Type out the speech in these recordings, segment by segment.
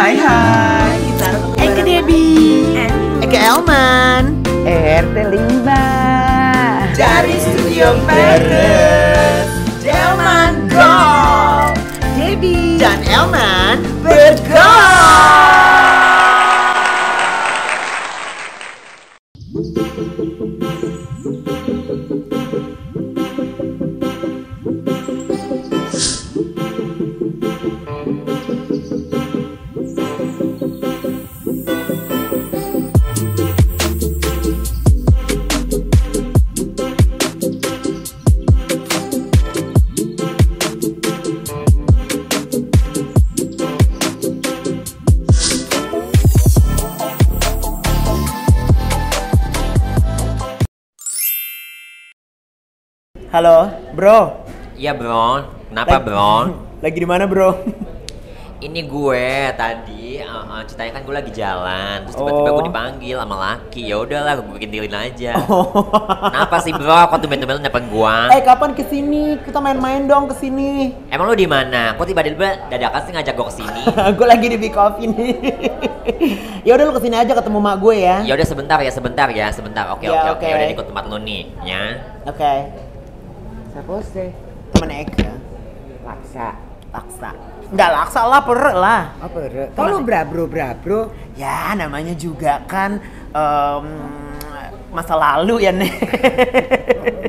Hai, kita Eke Debi, Eke Elman RT Limba dari Studio Paris. Elman Go, Debi dan Elman bergol. Halo, bro. Iya bro, kenapa bro? Lagi di mana, bro? Ini gue tadi ceritanya kan gue lagi jalan, terus tiba-tiba gue dipanggil sama laki. Ya udahlah, gue kintilin aja. Kenapa sih bro? Kok tumben-tumben nelfon gue? Kapan kesini? Kita main-main dong kesini. Emang lu di mana? Kok tiba-tiba dadakan sih ngajak gue kesini? Gue lagi di Big Coffee nih. Ya udah lu kesini aja ketemu mak gue ya. Ya udah sebentar. Oke. Ya, Oke. Udah ikut tempat lu nih, ya. Oke. Siapa sih? Temen Eke. Laksa Enggak laksa lah, perek lah. Apa re? Kalau bro Ya namanya juga kan masa lalu ya nih.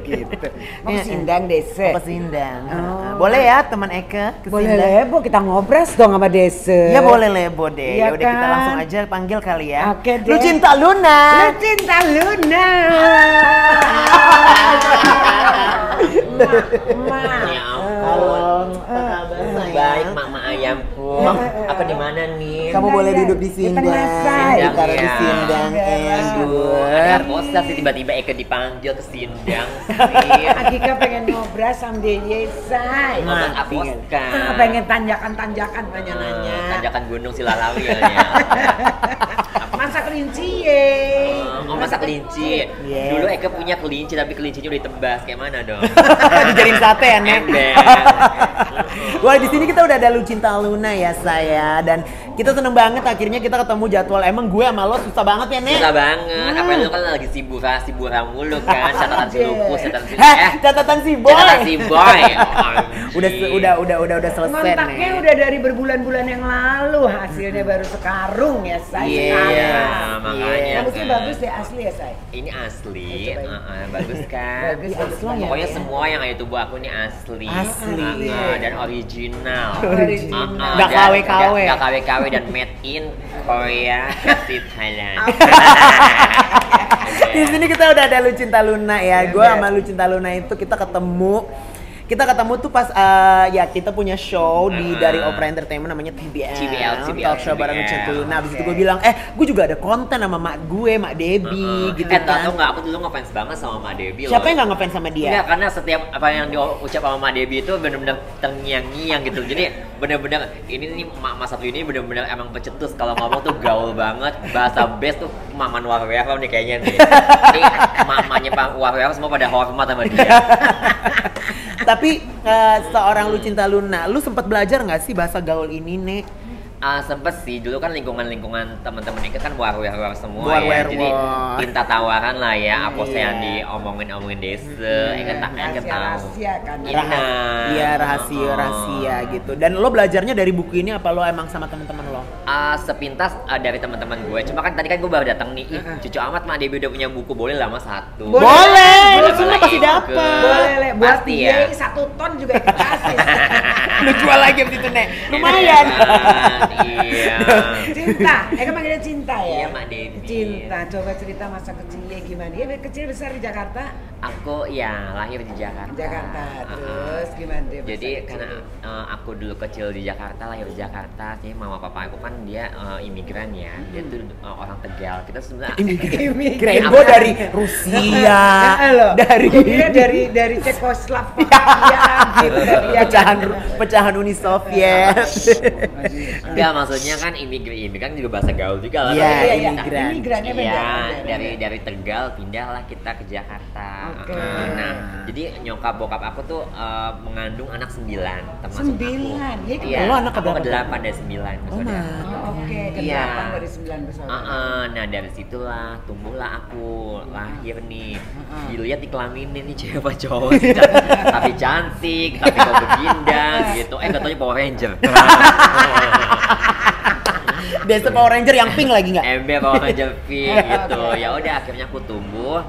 gitu. Mau ke Sindang desa. Mau ke Sindang. Oh. Boleh ya teman Eke ke Boleh Sindang? lebo kita ngobras dong sama desa. Ya boleh lebo deh. Iya Ya udah kita kan? langsung aja panggil kali ya. Oke deh. Lu cinta Luna. Lu cinta Luna. Ya ampun. Halo. Apa kabar sayang? Baik, mama ayamku. Apa di mana nih? Kamu boleh duduk di Sindang. tengah say. Ditaruh di Ya. Sindang. Aduh, ada poster sih tiba-tiba Eke dipanggil ke Sindang sih. Akika pengen ngobras sama dia say. Ngomong aposka. Pengen tanjakan nanya-nanya. Tanjakan Gunung Silalawi ya. Masak kelinci ye. Oh, masak kelinci. Yes. Dulu Eke punya kelinci tapi kelincinya udah ditebas. Kayak mana dong? Dijadiin sate ya, Nek. Ember. Wah, di sini kita udah ada Lu Cinta Luna ya, saya. Dan kita seneng banget akhirnya kita ketemu jadwal. Emang gue sama lo susah banget ya, Nek? Susah banget. Apa lu kan lagi sibura mulu kan? Catatan si Lupus, catatan si Catatan si boy. catatan si boy. Udah selesai, Kontaknya Nek. udah dari berbulan-bulan yang lalu, hasilnya baru sekarung ya say. Iya, makanya. Bagusnya kan. bagus deh asli ya say. Ini asli, Cobain. bagus kan? Bagus, bagus banget. Pokoknya Ya. semua yang ada di tubuh aku ini asli, Asli. dan original. Original. Nggak Dan KW-KW. nggak KW-KW dan made in Korea versi Thailand. Di sini kita udah ada Lu Cinta Luna ya. Gue sama Lu Cinta Luna itu kita ketemu tuh pas ya kita punya show di dari Opera Entertainment namanya TBL, talk show bareng Lu Cinta Luna. Abis itu gue bilang, gue juga ada konten sama mak gue, Mak Debi gitu kan. Tau nggak, aku dulu ngefans banget sama Mak Debi. Siapa yang nggak ngefans sama dia? Enggak, karena setiap apa yang diucap sama Mak Debi itu benar-benar terngiang-ngiang gitu. Jadi benar-benar ini nih Mak satu ini benar-benar emang pecetus, kalau ngomong tuh gaul banget, bahasa best tuh Maman Warwero nih kayaknya nih. Ini mamanya Pak Warwero semua pada hormat sama dia. Tapi seorang Lu Cinta Luna, lu sempat belajar nggak sih bahasa gaul ini, Nek? Sempet sih, dulu kan lingkungan teman-teman itu kan war-war semua War-war. ya. Jadi minta tawaran lah ya, apa Iya. yang diomongin desa, tahu. Rahasia kan. Iya, rahasia gitu. Dan lo belajarnya dari buku ini apa lo emang sama teman-teman lo? Sepintas dari teman-teman gue. Cuma kan tadi kan gue baru datang nih. Ih, cucu amat Mak Debi udah punya buku, boleh lah Mas satu. Boleh, lu Boleh, semua pasti boleh. dapat. Boleh le, buat Pasti dia ya. 1 ton juga kita kasih. Lu jual lagi abis itu, Nek. Lumayan. Iya. Cinta, kan panggilnya Cinta ya? Iya, Mak Debi. Cinta, coba cerita masa kecilnya gimana? Dia kecil besar di Jakarta? Aku ya lahir di Jakarta. Jakarta, terus gimana dia? Jadi besar karena kecilnya? aku dulu kecil di Jakarta, lahir di Jakarta, jadi mama papa aku kan dia imigran ya, dia tuh orang Tegal. Kita sebenarnya Kirain gue dari Rusia, dari Gua kira dari Cekoslovakia gitu. pecahan Uni Soviet. enggak, maksudnya kan imigran juga bahasa gaul juga lah. Iya, Iya, imigran. Imigrannya beda. Iya, dari Tegal pindahlah kita ke Jakarta. Oke. Nah, jadi nyokap bokap aku tuh mengandung anak 9 termasuk 9, aku. ya, Iya, lo anak aku keberapa? ke-8 dari 9 Oh, maksudnya. oke. Iya. Dari 9 bersaudara. Nah dari situlah tumbuhlah aku lahir nih. Dilihat di kelaminnya nih cewek apa cowok, tapi cantik, tapi kok begindang gitu. Gak taunya Power Ranger. Desa Power Ranger yang pink lagi nggak? Ember Power Ranger pink gitu. Ya udah akhirnya aku tumbuh.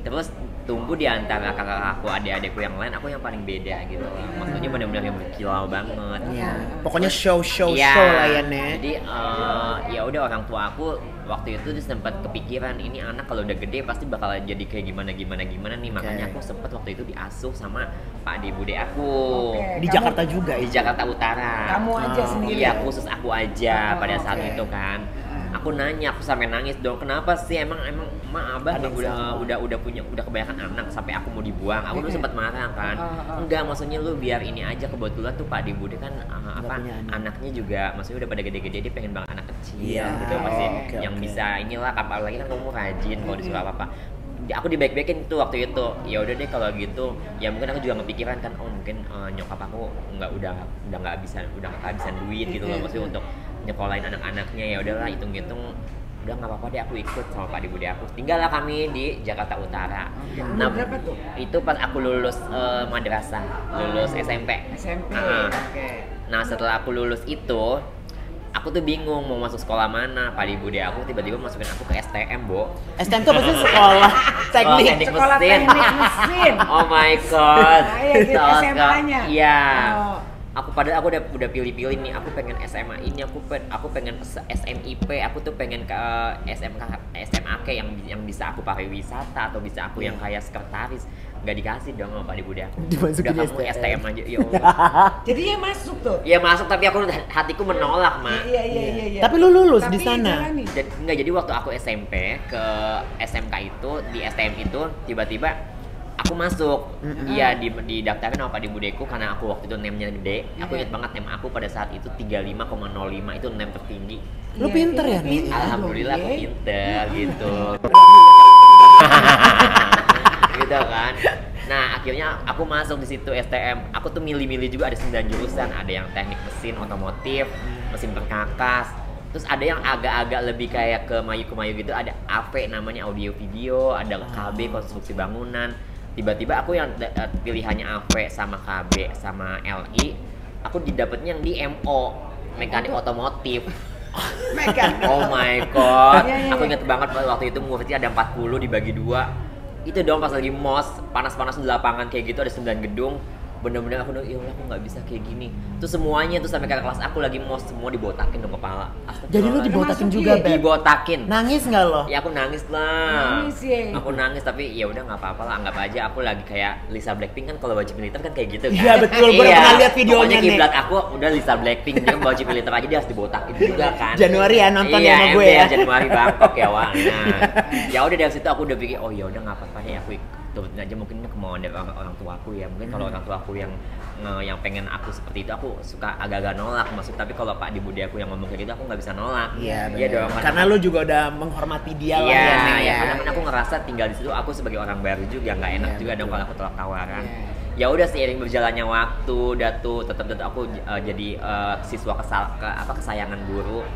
Terus tumbuh di antara kakak aku, adik-adikku yang lain, aku yang paling beda gitu. Maksudnya benar-benar yang berkilau banget. Iya. Pokoknya show Iya. lah ya Nek. Jadi ya udah orang tua aku waktu itu dia sempat kepikiran ini anak kalau udah gede pasti bakal jadi kayak gimana nih. Makanya aku sempat waktu itu diasuh sama Pak Ade Bude aku. Di Jakarta juga Di itu. Jakarta Utara. Kamu aja sendiri. Iya, khusus aku aja pada saat itu kan. Aku nanya, aku sampai nangis dong. Kenapa sih emang Ma Abah udah kebanyakan anak sampai aku mau dibuang. Aku tuh sempat marah kan. Enggak, maksudnya lu biar ini aja, kebetulan tuh Pak Ade Bude kan anaknya juga maksudnya udah pada gede-gede, dia pengen banget anak kecil gitu masih yang bisa inilah, apalagi kan kamu rajin kalau disuruh apa-apa. Aku dibaik-baikin tuh waktu itu. Ya udah deh kalau gitu. Ya mungkin aku juga ngepikiran kan, mungkin nyokap aku udah nggak kehabisan duit gitu loh, maksudnya untuk nyekolahin anak-anaknya. Ya udahlah, hitung-hitung udah nggak apa-apa deh, aku ikut sama Pak Ade Bude aku. Tinggallah kami di Jakarta Utara. Nah, berapa tuh? itu pas aku lulus madrasah, lulus SMP. Nah, setelah aku lulus itu, aku tuh bingung mau masuk sekolah mana. Pak Ade Bude aku tiba-tiba masukin aku ke STM, Bo. STM tuh pasti sekolah teknik. Sekolah teknik mesin. Oh my god. Gitu, SMA-nya. Iya. Aku udah pilih-pilih nih, aku pengen SMA ini, aku pengen SMIP, aku tuh pengen ke SMAK yang bisa aku pariwisata atau bisa aku yang kayak sekretaris. Nggak dikasih dong sama Pak Ade Bude aku. Dimasukin Udah kamu STM. STM aja, ya Allah. Jadi dia masuk tuh. Ya masuk, tapi aku hatiku menolak, Ma. Iya. Tapi lu lulus di Tapi sana. jalani. Jadi waktu aku SMP ke SMK itu, di STM itu tiba-tiba aku masuk. Iya, didaftarin sama Pak Ade Budeku karena aku waktu itu name-nya gede. Aku ingat banget name aku pada saat itu 35,05, itu name tertinggi. Lu pinter ya, Nek? Alhamdulillah aku pinter gitu. Gitu kan. Nah, akhirnya aku masuk di situ STM. Aku tuh milih-milih juga, ada 9 jurusan, ada yang teknik mesin, otomotif, mesin perkakas. Terus ada yang agak-agak lebih kayak ke mayu gitu, ada AV namanya audio video, ada KB konstruksi bangunan. Tiba-tiba aku yang pilihannya AV sama KB sama LI, aku didapetnya yang di MO, mekanik otomotif. Oh my god. Aku inget banget waktu itu muridnya ada 40 dibagi 2. Itu dong pas lagi MOS, panas-panas di lapangan kayak gitu, ada 9 gedung. Bener-bener aku udah, ya Allah aku nggak bisa kayak gini. Terus semuanya tuh sampai kakak kelas aku lagi MOS semua dibotakin dong kepala. Jadi lu dibotakin juga, Beb? Dibotakin. Nangis nggak lo? Ya aku nangis lah. Nangis ya. Aku nangis, tapi ya udah nggak apa-apa lah, anggap aja aku lagi kayak Lisa Blackpink kan, kalau baju militer kan kayak gitu kan. Iya betul, gue pernah lihat videonya Pokoknya nih. kiblat aku udah Lisa Blackpink, dia baju militer aja dia harus dibotakin juga kan. Januari ya nonton iya, sama gue MB ya. Januari Bangkok ya Wang. Nah, ya udah dari situ aku udah pikir, oh ya udah nggak apa-apa nih, aku ikutin aja, mungkin ini kemauan dari orang tua aku ya. Mungkin kalau orang tua aku yang pengen aku seperti itu, aku suka agak-agak nolak maksud. Tapi kalau Pak Ade Bude aku yang ngomong kayak gitu, aku nggak bisa nolak. Iya dong. Karena lu juga udah menghormati dia lah Iya, ya, Nek, ya, karena kan aku ngerasa tinggal di situ aku sebagai orang baru juga nggak enak juga dong kalau aku tolak tawaran. Ya udah, seiring berjalannya waktu, tetap aku jadi siswa kesayangan guru.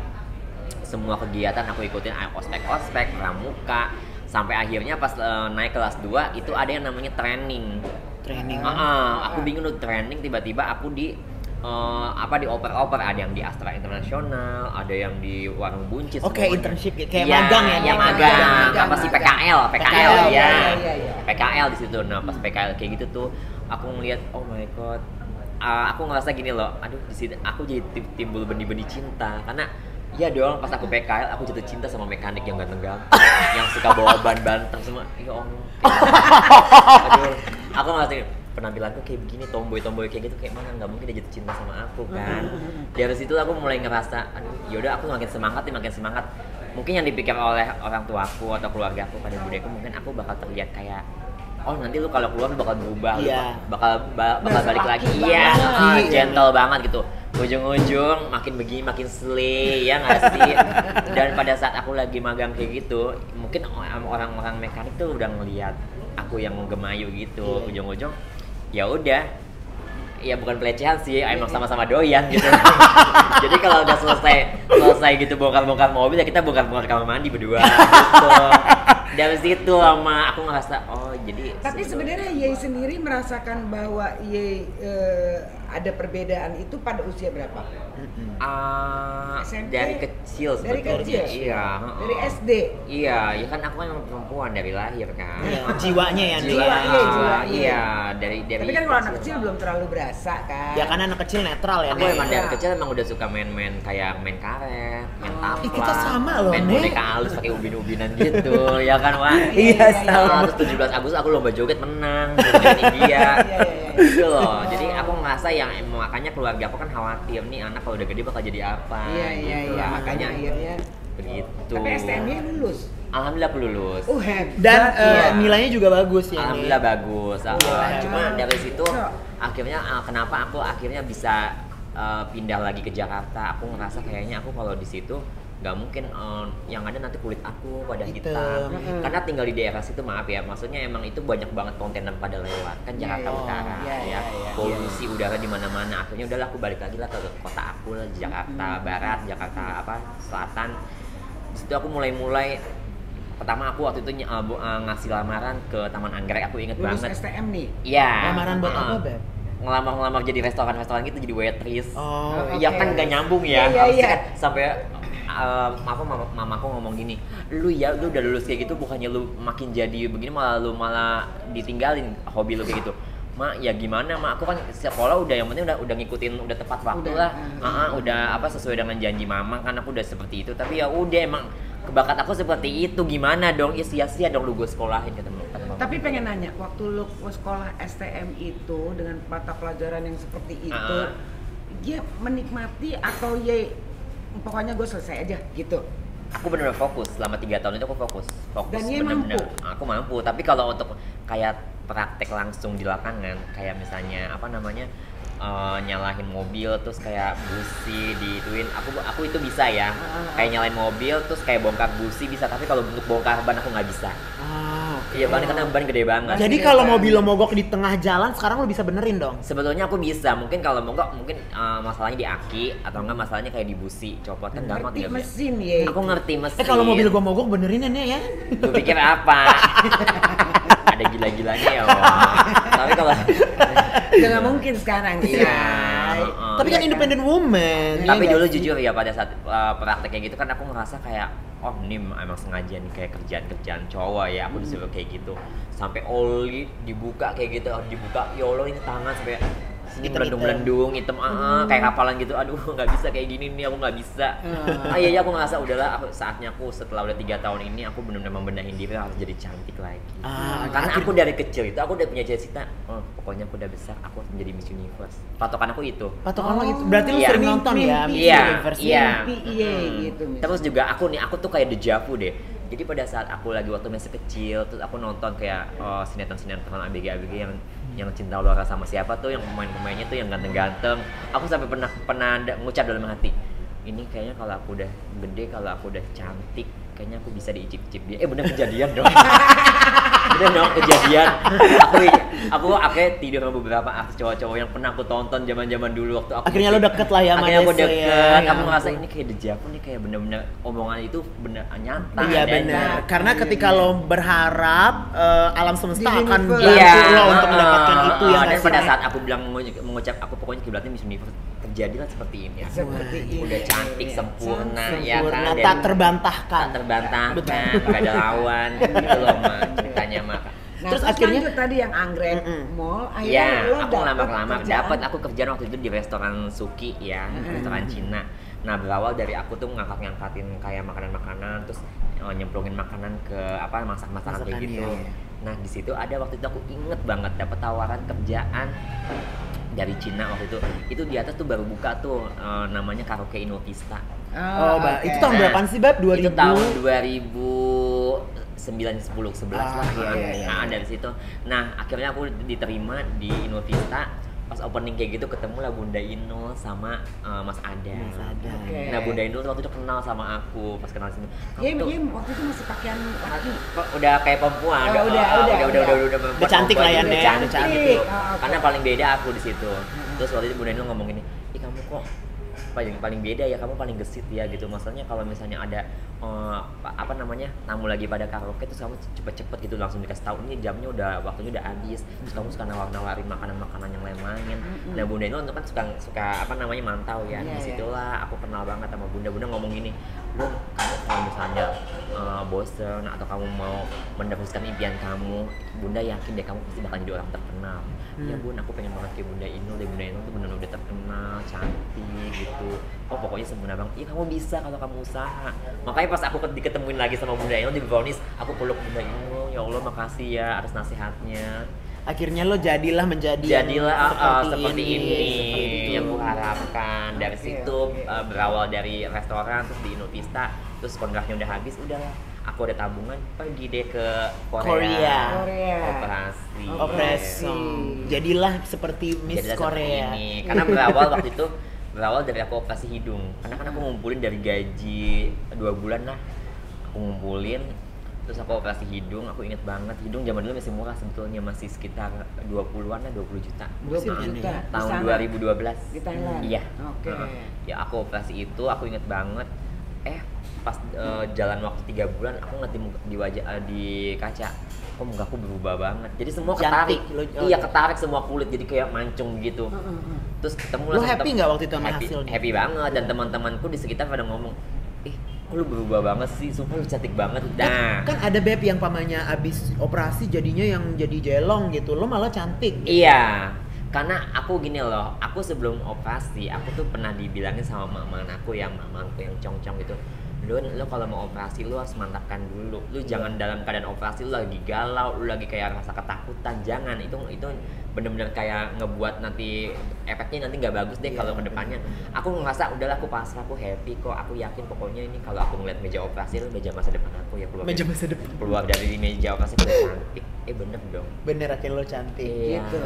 Semua kegiatan aku ikutin, ospek, pramuka, sampai akhirnya pas naik kelas 2 itu ada yang namanya training. Aku bingung tuh training, tiba-tiba aku di oper-oper, ada yang di Astra Internasional, ada yang di Warung Buncis. Oke, internship kayak ya, magang ya. Ya magang. Apa sih PKL ya. Iya. PKL di situ. Nah, pas PKL kayak gitu tuh aku ngeliat, oh my god. Aku ngerasa gini loh, aduh di situ aku jadi timbul benih-benih cinta karena iya dong, pas aku PKL aku jatuh cinta sama mekanik yang ganteng-ganteng yang suka bawa ban banteng semua. Ya Allah. Aduh, aku ngerasa penampilanku kayak begini, tomboy kayak gitu, kayak mana nggak mungkin dia jatuh cinta sama aku kan. Dari situ aku mulai ngerasa, aduh yaudah aku makin semangat. Mungkin yang dipikir oleh orang tuaku atau keluarga aku pada budeku, mungkin aku bakal terlihat kayak, oh nanti lu kalau keluar lu bakal berubah, bakal balik lagi, iya, gentle banget gitu. Ujung-ujung makin begini makin slay, ya nggak sih? Dan pada saat aku lagi magang kayak gitu, mungkin orang-orang mekanik tuh udah ngeliat aku yang gemayu gitu. Ujung-ujung ya udah ya bukan pelecehan sih, emang sama-sama doyan gitu. Jadi kalau udah selesai gitu bongkar-bongkar mobil ya kita bongkar-bongkar kamar mandi berdua gitu. Dari situ sama aku ngerasa jadi Tapi sebenarnya Ye sendiri merasakan bahwa Ye ada perbedaan itu pada usia berapa? SMP? Dari kecil Dari sebetulnya. kecil? Iya. Dari SD? Iya, ya kan aku kan perempuan dari lahir kan. Jiwanya ya, Jiwanya. Iya, dari Tapi kan kalau anak kecil belum terlalu berasa kan? Ya kan anak kecil netral ya. Aku Nek. emang dari kecil emang udah suka main-main kayak main karet, main taplak, kita sama loh, main Nek. boneka halus pakai ubin-ubinan gitu, ya kan Wak? Iya, sama. Terus 17 Agustus aku lomba joget menang di India, gitu loh. Jadi aku ngerasa yang makanya keluarga aku kan khawatir nih anak kalau udah gede bakal jadi apa. Iya, gitu lah. makanya akhirnya. Begitu. Tapi STM-nya lulus? Alhamdulillah aku lulus. Hebat. Dan Iya. nilainya juga bagus ya. Nek. Alhamdulillah bagus. Iya. Cuma dari situ So. akhirnya kenapa aku akhirnya bisa pindah lagi ke Jakarta. Aku ngerasa kayaknya aku kalau di situ nggak mungkin yang ada nanti kulit aku pada hitam. Karena tinggal di daerah situ maaf ya, maksudnya emang itu banyak banget konten pada lewat kan Jakarta Utara ya. Polusi udara di mana-mana. Akhirnya udahlah aku balik lagi lah ke kota aku lah, Jakarta Barat, Jakarta Selatan. Di situ aku mulai pertama aku waktu itu ngasih lamaran ke Taman Anggrek, aku inget Lulus banget. STM nih? Iya. Lamaran buat apa, Beb? Ngelamar jadi restoran gitu, jadi waitress. Oh, Iya oke. kan gak nyambung ya. Iya, Harusnya iya. kan sampai mamaku ngomong gini, lu udah lulus kayak gitu bukannya lu makin jadi begini malah ditinggalin hobi lu kayak gitu. Mak, ya gimana mak, aku kan sekolah udah yang penting udah ngikutin udah tepat waktu lah. Udah sesuai dengan janji mama kan aku udah seperti itu. Tapi ya udah emang kebakat aku seperti itu, gimana dong? Ya sia-sia dong lu gue sekolahin kata mama. Tapi pengen nanya, waktu lu sekolah STM itu dengan mata pelajaran yang seperti itu, dia menikmati atau pokoknya gue selesai aja gitu? Aku benar fokus selama 3 tahun itu aku fokus Dan dia bener-bener. mampu? Aku mampu, tapi kalau untuk kayak praktek langsung di lapangan kayak misalnya nyalahin mobil terus kayak busi diituin, aku itu bisa ya. Kayak nyalain mobil terus kayak bongkar busi bisa, tapi kalau untuk bongkar ban aku nggak bisa. Iya, ban karena ban gede banget. Jadi kalau mobil lo mogok di tengah jalan sekarang lo bisa benerin dong. Sebetulnya aku bisa, mungkin kalau mogok mungkin masalahnya di aki atau enggak masalahnya kayak di busi, copot kan gampang Ngerti tinggal mesin ya? Aku ngerti mesin. Kalau mobil gua mogok benerin ya. Lu pikir apa? Ada gila-gilanya ya, Wak. Tapi kalau Udah nggak mungkin sekarang sih. Iya. Tapi kan independent woman. Tapi ya dulu nggak sih? jujur ya pada saat praktek kayak gitu kan aku ngerasa kayak ini emang sengaja nih kayak kerjaan cowok ya, aku disuruh kayak gitu. Sampai oli dibuka kayak gitu, dibuka ya Allah ini tangan sampai sini melendung-melendung hitam kayak kapalan gitu. Aduh nggak bisa kayak gini nih, aku nggak bisa. Iya aku ngerasa udahlah saatnya aku setelah udah 3 tahun ini aku benar-benar membenahin diri harus jadi cantik lagi. Karena aku dari kecil itu aku udah punya cita-cita, pokoknya aku udah besar aku harus menjadi Miss Universe. Patokan aku itu. Patokan lo itu. Berarti lo Iya. sering nonton ya Miss Iya, Universe? iya. Gitu. Terus juga aku tuh kayak deja vu deh. Jadi pada saat aku lagi waktu masih kecil, terus aku nonton kayak sinetron-sinetron ABG yang cinta luar sama siapa tuh, yang pemainnya tuh yang ganteng-ganteng. Aku sampai pernah ngucap dalam hati, ini kayaknya kalau aku udah gede, kalau aku udah cantik, kayaknya aku bisa diicip-icip dia. Bener kejadian dong. Bener dong kejadian. Aku akhirnya tidur sama beberapa artis cowok-cowok yang pernah aku tonton zaman-zaman dulu waktu aku. Akhirnya lo deket lah ya sama Akhirnya aku Desi deket. ya. Aku ngerasa ini kayak deja vu nih, kayak bener-bener omongan itu bener nyata. Iya dan benar. nyata. Karena ketika lo berharap alam semesta Di akan universe. bantu Iya, lo untuk mendapatkan itu yang dan nggak pada sih? saat aku bilang mengucap aku pokoknya kiblatnya Miss Universe, terjadilah seperti ini. Seperti ini. Udah cantik, sempurna, ya Sempurna, kan. tak terbantahkan. Tak terbantahkan, gak ada lawan, gitu loh Mak, ceritanya Mak. Nah, Terus terus akhirnya- lanjut tadi yang anggrek mall, akhirnya Iya, lo aku dapet lama-lama kerjaan. dapat aku kerjaan waktu itu di restoran Suki ya, restoran Cina. Nah berawal dari aku tuh ngangkatin kayak makanan-makanan, terus nyemplungin makanan ke masak-masakan kayak Masakan, gitu. iya. Nah di situ ada waktu itu aku inget banget dapat tawaran kerjaan dari Cina waktu itu. Itu di atas tuh baru buka tuh namanya Karaoke Innovista. Itu tahun berapaan sih, Bab? 2000? Itu tahun 2009, 10, 11 lah. iya. Nah, dari situ. Nah, akhirnya aku diterima di Innovista. Pas opening kayak gitu ketemu lah Bunda Inul sama Mas Adam. Mas Adam. Oke. Nah, Bunda Inul waktu itu kenal sama aku pas kenal sini. Iya, waktu itu masih pakaian laki. Udah kayak perempuan. Oh, udah. Udah cantik lah ya, Udah Nek. cantik Udah cantik. gitu. Oh, oke. Karena paling beda aku di situ. Terus waktu itu Bunda Inul ngomong gini, ih kamu kok paling beda ya, kamu paling gesit ya gitu. Maksudnya kalau misalnya ada tamu lagi pada karaoke terus kamu cepet-cepet gitu langsung dikasih tahu ini jamnya waktunya udah habis. Terus kamu suka nawarin makanan yang lain-lain. Nah Bunda Inul kan suka mantau ya. Disitulah aku kenal banget sama Bunda. Bunda ngomong gini, Bun, kamu kalau misalnya bosen atau kamu mau mendapatkan impian kamu, Bunda yakin deh kamu pasti bakal jadi orang terkenal. Ya Bun, aku pengen banget kayak Bunda Inul deh. Bunda Inul tuh bener-bener udah terkenal, cantik gitu. Oh pokoknya sempurna banget. Iya kamu bisa kalau kamu usaha. Makanya pas aku diketemuin lagi sama Bunda Inul di Brownies, aku peluk Bunda Inul. Ya Allah makasih ya atas nasihatnya. Akhirnya lo menjadi seperti ini yang ku harapkan. Dari situ berawal dari restoran terus di Inul-Vista, terus kontraknya udah habis, udahlah aku ada tabungan, pergi deh ke Korea. Operasi. Jadilah seperti Miss Korea. Ini. Karena berawal dari aku operasi hidung. Karena kan aku ngumpulin dari gaji 2 bulan lah. Aku ngumpulin, terus aku operasi hidung. Aku inget banget, hidung zaman dulu masih murah sebetulnya, masih sekitar 20-an lah, 20 juta. 20 juta. Tahun 2012. Di Thailand? Iya. Oke. Ya aku operasi itu, aku inget banget. Pas jalan waktu 3 bulan, aku ngeliat di wajah di kaca, kok muka aku berubah banget. Jadi semua ketarik. Iya, ketarik semua kulit, jadi kayak mancung gitu. Terus ketemu lu happy nggak waktu itu sama hasilnya? Happy banget, dan teman-temanku di sekitar pada ngomong, kok lu berubah banget sih, sumpah lu cantik banget. Nah, kan ada beb yang pamannya abis operasi jadinya yang jadi jelong gitu, lo malah cantik. Iya, karena aku gini loh, aku sebelum operasi, aku tuh pernah dibilangin sama mama aku yang cong-cong gitu, lo kalau mau operasi lo harus mantapkan dulu, lu jangan dalam keadaan operasi lu lagi galau, lu lagi kayak rasa ketakutan, jangan, itu bener-bener kayak ngebuat nanti efeknya nanti nggak bagus deh kalau kedepannya. Aku ngerasa udahlah, aku pasrah, aku happy kok, aku yakin pokoknya ini kalau aku ngeliat meja operasi itu meja masa depan aku ya, keluar dari meja operasi udah cantik. Bener dong, bener akhirnya lo cantik. Iya. Gitu.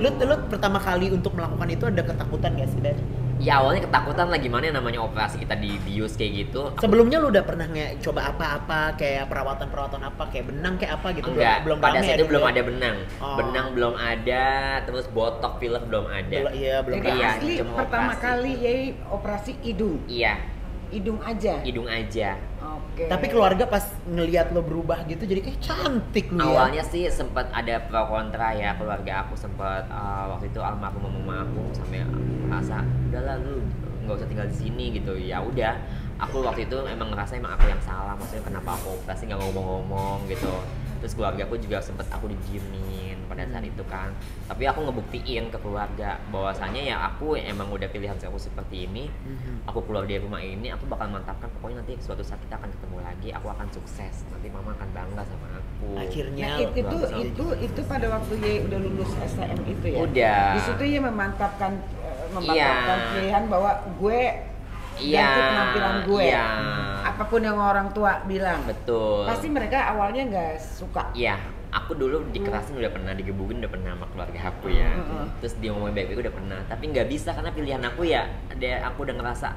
lu pertama kali untuk melakukan itu ada ketakutan gak sih, Dan? Ya awalnya ketakutan lah, gimana namanya operasi kita dibius kayak gitu. Sebelumnya lu udah pernah coba apa-apa kayak perawatan apa kayak benang kayak apa gitu? Enggak, belum pada saat itu belum ya? ada benang. Benang belum ada, terus botok filler belum ada. Belum Jadi ada. asli pertama kali operasi hidung. Iya. Hidung aja. Oke. Tapi keluarga pas ngelihat lo berubah gitu jadi cantik lu ya. Awalnya sih sempat ada pro kontra ya, keluarga aku sempat waktu itu almarhum mama aku sampai merasa udahlah lu nggak usah tinggal di sini gitu. Ya udah, aku waktu itu emang ngerasa aku yang salah, maksudnya kenapa aku operasi nggak ngomong-ngomong gitu. Terus keluarga aku juga sempat aku didiemin pada saat itu kan. Tapi aku ngebuktiin ke keluarga bahwasannya ya aku emang udah pilihan aku seperti ini. Aku keluar dari rumah ini, aku bakal mantapkan, pokoknya nanti suatu saat kita akan ketemu lagi, aku akan sukses. Nanti mama akan bangga sama aku. Akhirnya itu pada waktu Ye udah lulus STM itu ya. Udah. Di situ Ye memantapkan pilihan bahwa gue ganti penampilan gue. Iya. Apapun yang orang tua bilang. Betul. Pasti mereka awalnya nggak suka. Iya. Aku dulu dikerasin udah pernah, digebukin udah pernah sama keluarga aku ya. Terus dia ngomongin baik-baik udah pernah. Tapi nggak bisa karena pilihan aku ya. Aku udah ngerasa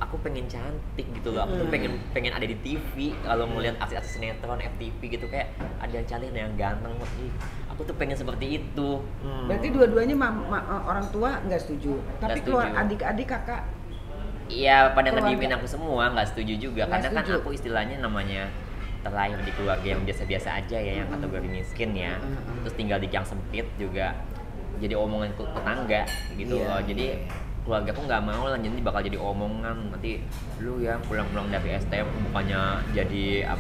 aku pengen cantik gitu loh. Aku tuh pengen ada di TV. Kalau ngeliat artis-artis sinetron, FTV gitu kayak ada yang cantik, ada yang ganteng. Aku tuh pengen seperti itu. Berarti dua-duanya orang tua nggak setuju. Tapi keluar adik-adik kakak. Iya, pada ngediemin aku semua, nggak setuju juga. Karena kan aku istilahnya namanya terlahir di keluarga yang biasa-biasa aja ya, yang kategori miskin ya. Terus tinggal di gang sempit juga, jadi omongan tetangga gitu loh. Jadi keluarga aku nggak mau lah, jadi bakal jadi omongan nanti lu ya pulang-pulang dari STM bukannya jadi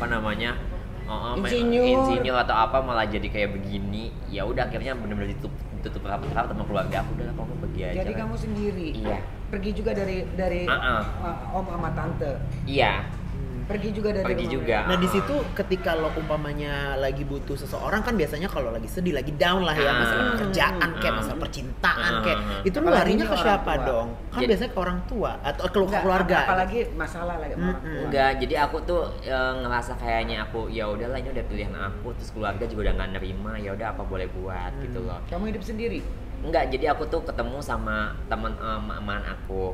insinyur atau apa, malah jadi kayak begini. Ya udah akhirnya benar-benar ditutup rapat-rapat sama keluarga aku, udah kamu pergi aja. Jadi kamu sendiri. Iya. Pergi juga dari om sama tante. Iya. Pergi juga dari juga. Nah di situ ketika lo umpamanya lagi butuh seseorang kan biasanya kalau lagi sedih, lagi down lah ya, masalah pekerjaan kayak masalah percintaan kayak itu lo larinya ke siapa dong? Kan biasanya ke orang tua atau ke keluarga. Apalagi masalah lagi orang tua. Enggak, jadi aku tuh ngerasa kayaknya aku ya udahlah ini udah pilihan aku, terus keluarga juga udah nggak nerima, ya udah apa boleh buat gitu loh. Kamu hidup sendiri? Enggak, jadi aku tuh ketemu sama teman maman aku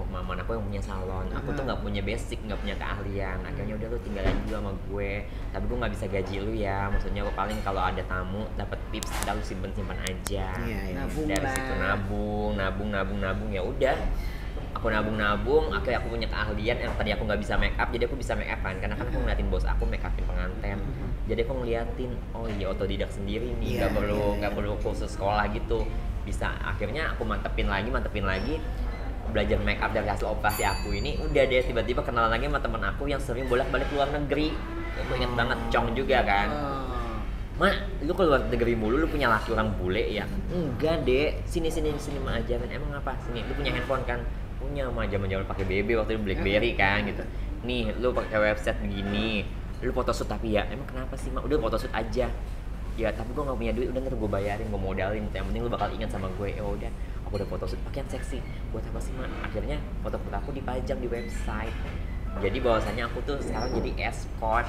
yang punya salon. Aku tuh nggak punya basic, nggak punya keahlian. Akhirnya udah lu tinggal aja dulu sama gue. Tapi gue nggak bisa gaji lu ya. Maksudnya gue paling kalau ada tamu dapat tips, udah lu simpen aja. Nabung Dari lah. situ nabung ya udah. Aku nabung, akhirnya aku punya keahlian yang tadi aku nggak bisa make up, jadi aku bisa make up kan, karena kan aku ngeliatin bos aku make upin pengantin. Jadi aku ngeliatin, oh iya otodidak sendiri nih, nggak perlu kursus sekolah gitu. Bisa akhirnya aku mantepin lagi belajar make up dari hasil operasi aku ini. Udah deh tiba-tiba kenalan lagi sama temen aku yang sering bolak-balik luar negeri. Aku inget banget Cong juga kan. Mak, lu keluar negeri mulu, lu punya laki orang bule ya? Enggak deh, sini mah ajarin. Emang apa? Sini, lu punya handphone kan? Punya mah, zaman pakai BB waktu itu BlackBerry kan gitu. Nih, lu pakai website begini, lu photoshoot tapi ya, emang kenapa sih mak? Udah photoshoot aja. Ya tapi gue nggak punya duit, udah ntar gue bayarin, gue modalin. Yang penting lu bakal ingat sama gue. Ya udah, aku udah photoshoot pakaian seksi. Buat apa sih mak? Akhirnya foto-foto aku dipajang di website. Jadi bahwasanya aku tuh sekarang jadi escort.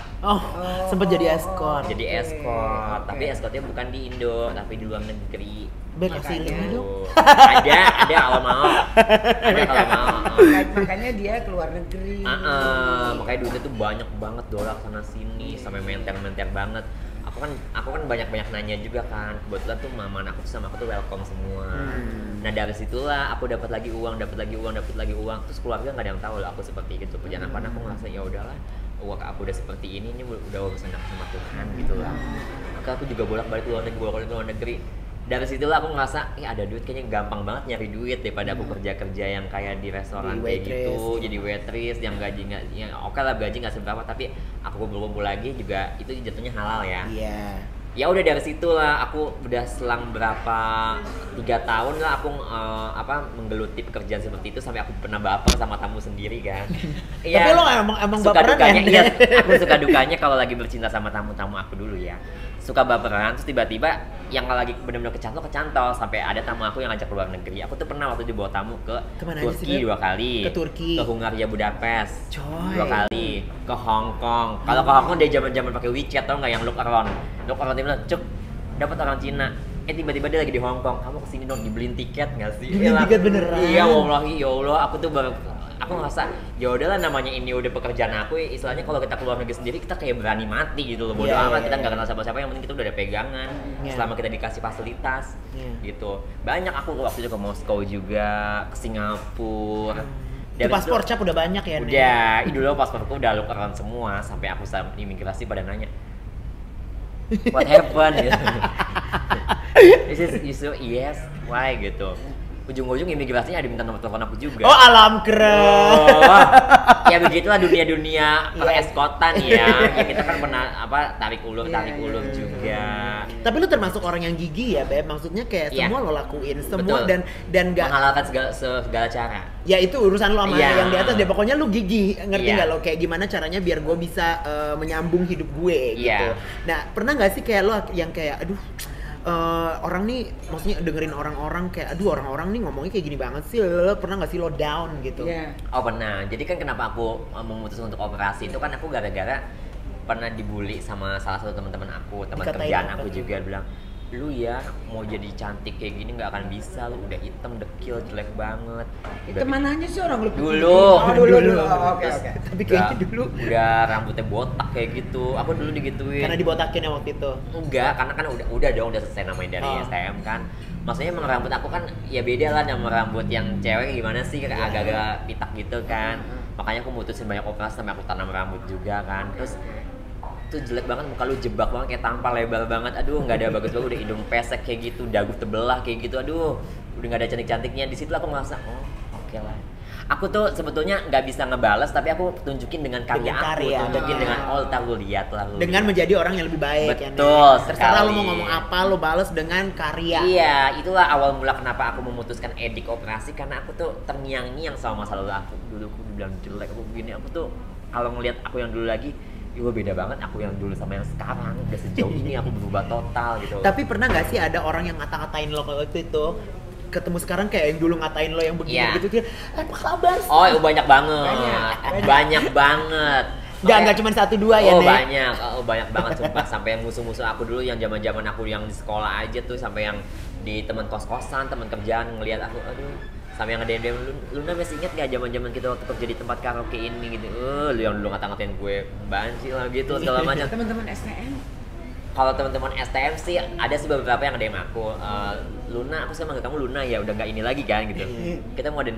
Sempet jadi escort. Jadi escort, tapi escortnya bukan di Indo, tapi di luar negeri. Kasih link dong. Ada kalau mau. Makanya dia keluar negeri. Makanya duitnya tuh banyak banget, dolar sana sini sampai menter banget. Aku kan banyak nanya juga kan. Kebetulan tuh mama aku tuh sama aku tuh welcome semua. Nah dari situlah aku dapat lagi uang. Terus keluarga nggak ada yang tahu lah aku seperti itu. Kerjaan apa aku ngerasa ya udahlah, uang aku udah seperti ini udah urusan aku sama Tuhan gitu lah. Maka aku juga bolak-balik luar negeri. Dari situlah aku ngerasa, ada duit kayaknya gampang banget nyari duit daripada aku kerja yang kayak di restoran kayak gitu, jadi waitress yang gaji nggak, yang oke lah gaji nggak seberapa, tapi aku kumpul lagi juga itu jatuhnya halal ya. Ya udah dari situlah aku udah selang berapa 3 tahun lah aku menggeluti pekerjaan seperti itu sampai aku pernah baper sama tamu sendiri kan. Tapi lo emang suka baperan dukanya, ya? Aku suka dukanya kalau lagi bercinta sama tamu-tamu aku dulu ya. Suka baperan, terus tiba-tiba yang lagi benar-benar kecantol sampai ada tamu aku yang ngajak keluar negeri. Aku tuh pernah waktu itu bawa tamu ke Turki 2 kali. Ke Turki. Ke Hungaria Budapest. 2 Coy. kali. Ke Hong Kong. Kalau ke Hong Kong dia zaman-zaman pakai WeChat, tau nggak yang look around dia bilang, "Cuk, dapat orang Cina." Tiba-tiba dia lagi di Hong Kong. "Kamu kesini dong, dibeliin tiket nggak sih?" Dibeliin tiket beneran? Iya, wallahi ya Allah, aku ngerasa ya udahlah, namanya ini udah pekerjaan aku, istilahnya kalau kita keluar negeri sendiri kita kayak berani mati gitu loh. Bodoh amat, kita nggak kenal siapa-siapa, yang penting kita udah ada pegangan selama kita dikasih fasilitas gitu. Banyak aku waktu itu ke Moskow juga, ke Singapura. Di paspor cap udah banyak ya? Udah, dulu pasporku udah look around semua, sampai aku sama imigrasi pada nanya, "What happened?" gitu. This is yes, why gitu. Ujung-ujung imigrasinya ada minta nomor telepon aku juga. Oh, alam keren. Ya begitulah dunia pereskotan ya. Ya kita kan pernah tarik ulur juga. Tapi lu termasuk orang yang gigih ya, Beb. Maksudnya kayak semua lo lakuin semua. Betul. dan nggak menghalalkan segala cara. Ya itu urusan lo sama yang di atas deh. Pokoknya lu gigih, ngerti nggak lo? Kayak gimana caranya biar gue bisa menyambung hidup gue gitu. Nah, pernah nggak sih kayak lo yang kayak aduh, orang nih, maksudnya dengerin orang-orang kayak aduh, orang-orang nih ngomongnya kayak gini banget sih, lo pernah nggak sih lo down gitu? Oh pernah. Jadi kan kenapa aku memutuskan untuk operasi itu kan aku gara-gara pernah dibully sama salah satu teman-teman aku, teman kerjaan aku juga, bilang, "Lu ya mau jadi cantik kayak gini nggak akan bisa, lu udah hitam, dekil, jelek banget." Itu mananya sih orang lu dulu. Oke. Tapi kayaknya dulu udah rambutnya botak kayak gitu. Aku dulu digituin. karena dibotakin ya waktu itu. Enggak, karena kan udah dong, udah selesai namanya dari STM kan. Maksudnya emang rambut aku kan ya beda lah sama rambut yang cewek, gimana sih, kayak agak-agak pitak gitu kan. Makanya aku mutusin banyak operasi sampai aku tanam rambut juga kan. Terus tuh jelek banget, muka lu jebak banget, kayak tampal lebar banget. Aduh, nggak ada bagus-bagus, udah hidung pesek kayak gitu, dagu tebelah kayak gitu. Aduh, udah nggak ada cantik-cantiknya. Di situ aku merasa, oh oke lah. Aku tuh sebetulnya nggak bisa ngebales, tapi aku tunjukin dengan karya aku, tunjukin dengan lu lihat lah. Dengan menjadi orang yang lebih baik. Betul. Terserah lu mau ngomong apa, lu bales dengan karya. Iya, itulah awal mula kenapa aku memutuskan edik operasi, karena aku tuh terngiang-ngiang sama masa lalu aku. Dulu aku dibilang jelek, aku begini. Aku tuh kalau ngelihat aku yang dulu lagi, gue beda banget aku yang dulu sama yang sekarang. Udah sejauh ini aku berubah total gitu. Tapi pernah nggak sih ada orang yang ngata-ngatain lo kalau itu ketemu sekarang kayak yang dulu ngatain lo yang begini gitu, apa kabar sih? Oh, banyak banget. Banyak banget. Nggak cuma 1-2 ya, Nek? Banyak banget sumpah. Sampai yang musuh-musuh aku dulu yang zaman-zaman aku yang di sekolah aja tuh, sampai yang di teman kos-kosan, teman kerjaan ngelihat aku, aduh, sampai yang nge-DM Luna masih inget gak zaman-zaman kita waktu kerja di tempat karaoke ini gitu. Lu yang dulu ngata-ngatain gue banci lah gitu segala macam. Teman-teman STM. Kalau teman-teman STM sih ada sih beberapa yang nge-DM aku, Luna, aku sih manggil kamu Luna ya, udah nggak ini lagi kan gitu. Kita mau ada